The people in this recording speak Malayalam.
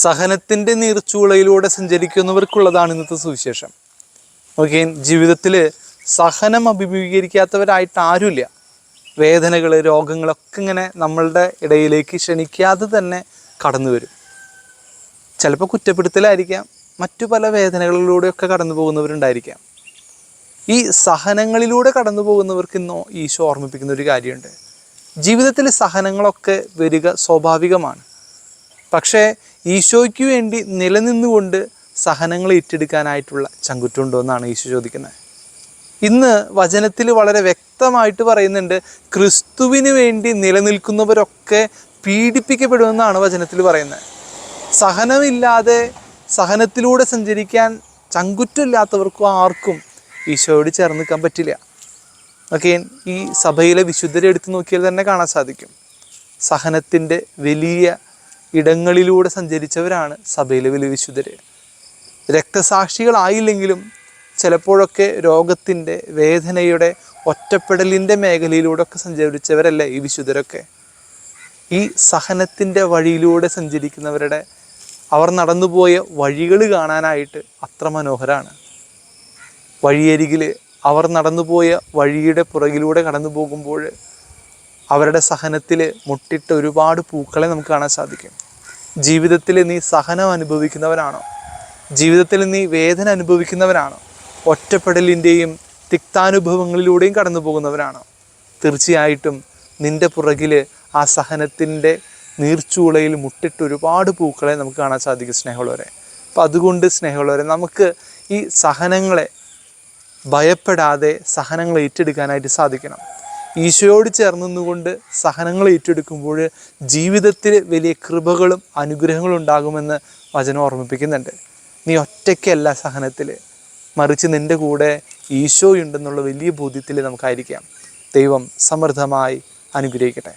സഹനത്തിൻ്റെ നീർച്ചൂളയിലൂടെ സഞ്ചരിക്കുന്നവർക്കുള്ളതാണ് ഇന്നത്തെ സുവിശേഷം. ഓക്കെ, ജീവിതത്തിൽ സഹനം അഭിമുഖീകരിക്കാത്തവരായിട്ട് ആരുമില്ല. വേദനകൾ, രോഗങ്ങളൊക്കെ ഇങ്ങനെ നമ്മളുടെ ഇടയിലേക്ക് ക്ഷണിക്കാതെ തന്നെ കടന്നു വരും. ചിലപ്പോൾ കുറ്റപ്പെടുത്തലായിരിക്കാം, മറ്റു പല വേദനകളിലൂടെയൊക്കെ കടന്നു പോകുന്നവരുണ്ടായിരിക്കാം. ഈ സഹനങ്ങളിലൂടെ കടന്നു പോകുന്നവർക്ക് ഇന്നോ ഈശോ ഓർമ്മിപ്പിക്കുന്ന ഒരു കാര്യമുണ്ട്. ജീവിതത്തിൽ സഹനങ്ങളൊക്കെ വരിക സ്വാഭാവികമാണ്. പക്ഷേ ഈശോയ്ക്ക് വേണ്ടി നിലനിന്നുകൊണ്ട് സഹനങ്ങൾ ഏറ്റെടുക്കാനായിട്ടുള്ള ചങ്കുറ്റുണ്ടോ എന്നാണ് ഈശോ ചോദിക്കുന്നത്. ഇന്ന് വചനത്തിൽ വളരെ വ്യക്തമായിട്ട് പറയുന്നുണ്ട്, ക്രിസ്തുവിന് വേണ്ടി നിലനിൽക്കുന്നവരൊക്കെ പീഡിപ്പിക്കപ്പെടുമെന്നാണ് വചനത്തിൽ പറയുന്നത്. സഹനമില്ലാതെ സഹനത്തിലൂടെ സഞ്ചരിക്കാൻ ചങ്കുറ്റില്ലാത്തവർക്കും ആർക്കും ഈശോയോട് ചേർന്ന് നിൽക്കാൻ പറ്റില്ല. ഓക്കെ, ഈ സഭയിലെ വിശുദ്ധരെ എടുത്തു നോക്കിയാൽ തന്നെ കാണാൻ സാധിക്കും. സഹനത്തിൻ്റെ വലിയ ഇടങ്ങളിലൂടെ സഞ്ചരിച്ചവരാണ് സഭയിലെ വലിയ വിശുദ്ധര്. രക്തസാക്ഷികളായില്ലെങ്കിലും ചിലപ്പോഴൊക്കെ രോഗത്തിൻ്റെ, വേദനയുടെ, ഒറ്റപ്പെടലിൻ്റെ മേഖലയിലൂടെ ഒക്കെ സഞ്ചരിച്ചവരല്ലേ ഈ വിശുദ്ധരൊക്കെ. ഈ സഹനത്തിൻ്റെ വഴിയിലൂടെ സഞ്ചരിക്കുന്നവരുടെ അവർ നടന്നുപോയ വഴികൾ കാണാനായിട്ട് അത്ര മനോഹരമാണ്. വഴിയരികിൽ അവർ നടന്നുപോയ വഴിയുടെ പുറകിലൂടെ കടന്നു പോകുമ്പോൾ അവരുടെ സഹനത്തിൽ മുട്ടിട്ട ഒരുപാട് പൂക്കളെ നമുക്ക് കാണാൻ സാധിക്കും. ജീവിതത്തിൽ നീ സഹനം അനുഭവിക്കുന്നവനാണോ? ജീവിതത്തിൽ നീ വേദന അനുഭവിക്കുന്നവനാണോ? ഒറ്റപ്പെടലിൻ്റെയും തിക്താനുഭവങ്ങളിലൂടെയും കടന്നു പോകുന്നവരാണോ? തീർച്ചയായിട്ടും നിൻ്റെ പുറകിൽ ആ സഹനത്തിൻ്റെ നീർച്ചൂളയിൽ മുട്ടിട്ട് ഒരുപാട് പൂക്കളെ നമുക്ക് കാണാൻ സാധിക്കും സ്നേഹമുള്ളവരെ. അപ്പം അതുകൊണ്ട് സ്നേഹമുള്ളവരെ, നമുക്ക് ഈ സഹനങ്ങളെ ഭയപ്പെടാതെ സഹനങ്ങൾ ഏറ്റെടുക്കാനായിട്ട് സാധിക്കണം. ഈശോയോട് ചേർന്നുകൊണ്ട് സഹനങ്ങൾ ഏറ്റെടുക്കുമ്പോൾ ജീവിതത്തിൽ വലിയ കൃപകളും അനുഗ്രഹങ്ങളും ഉണ്ടാകുമെന്ന് വചനം ഓർമ്മിപ്പിക്കുന്നുണ്ട്. നീ ഒറ്റയ്ക്കല്ല സഹനത്തിൽ, മറിച്ച് നിൻ്റെ കൂടെ ഈശോയുണ്ടെന്നുള്ള വലിയ ബോധ്യത്തിൽ നമുക്കായിരിക്കാം. ദൈവം സമൃദ്ധമായി അനുഗ്രഹിക്കട്ടെ.